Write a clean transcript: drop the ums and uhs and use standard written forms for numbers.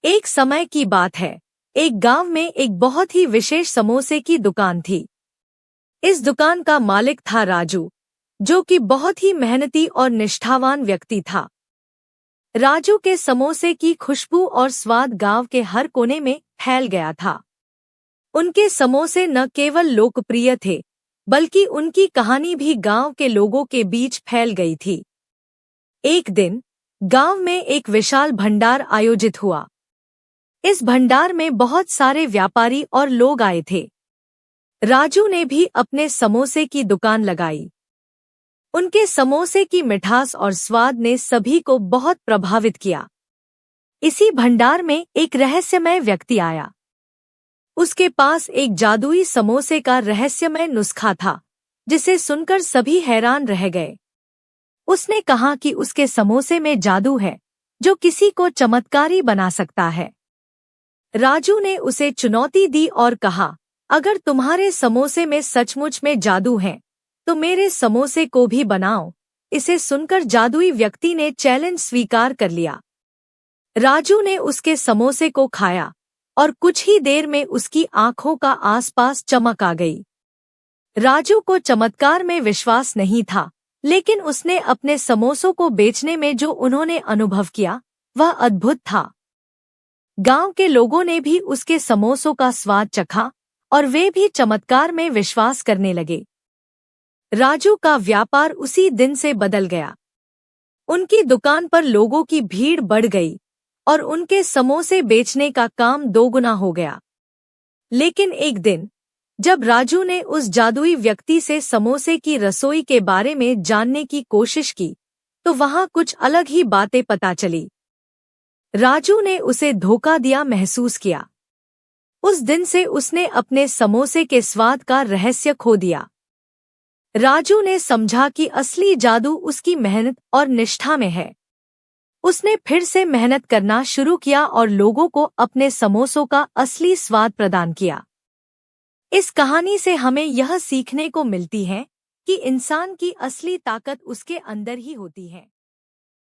एक समय की बात है। एक गांव में एक बहुत ही विशेष समोसे की दुकान थी। इस दुकान का मालिक था राजू, जो कि बहुत ही मेहनती और निष्ठावान व्यक्ति था। राजू के समोसे की खुशबू और स्वाद गांव के हर कोने में फैल गया था। उनके समोसे न केवल लोकप्रिय थे, बल्कि उनकी कहानी भी गांव के लोगों के बीच फैल गई थी। एक दिन गांव में एक विशाल भंडार आयोजित हुआ। इस भंडार में बहुत सारे व्यापारी और लोग आए थे। राजू ने भी अपने समोसे की दुकान लगाई। उनके समोसे की मिठास और स्वाद ने सभी को बहुत प्रभावित किया। इसी भंडार में एक रहस्यमय व्यक्ति आया। उसके पास एक जादुई समोसे का रहस्यमय नुस्खा था, जिसे सुनकर सभी हैरान रह गए। उसने कहा कि उसके समोसे में जादू है, जो किसी को चमत्कारी बना सकता है। राजू ने उसे चुनौती दी और कहा, अगर तुम्हारे समोसे में सचमुच में जादू है, तो मेरे समोसे को भी बनाओ। इसे सुनकर जादुई व्यक्ति ने चैलेंज स्वीकार कर लिया। राजू ने उसके समोसे को खाया और कुछ ही देर में उसकी आंखों का आसपास चमक आ गई। राजू को चमत्कार में विश्वास नहीं था, लेकिन उसने अपने समोसों को बेचने में जो उन्होंने अनुभव किया, वह अद्भुत था। गांव के लोगों ने भी उसके समोसों का स्वाद चखा और वे भी चमत्कार में विश्वास करने लगे। राजू का व्यापार उसी दिन से बदल गया। उनकी दुकान पर लोगों की भीड़ बढ़ गई और उनके समोसे बेचने का काम दोगुना हो गया। लेकिन एक दिन, जब राजू ने उस जादुई व्यक्ति से समोसे की रसोई के बारे में जानने की कोशिश की, तो वहां कुछ अलग ही बातें पता चली। राजू ने उसे धोखा दिया महसूस किया। उस दिन से उसने अपने समोसे के स्वाद का रहस्य खो दिया। राजू ने समझा कि असली जादू उसकी मेहनत और निष्ठा में है। उसने फिर से मेहनत करना शुरू किया और लोगों को अपने समोसों का असली स्वाद प्रदान किया। इस कहानी से हमें यह सीखने को मिलती है कि इंसान की असली ताकत उसके अंदर ही होती है।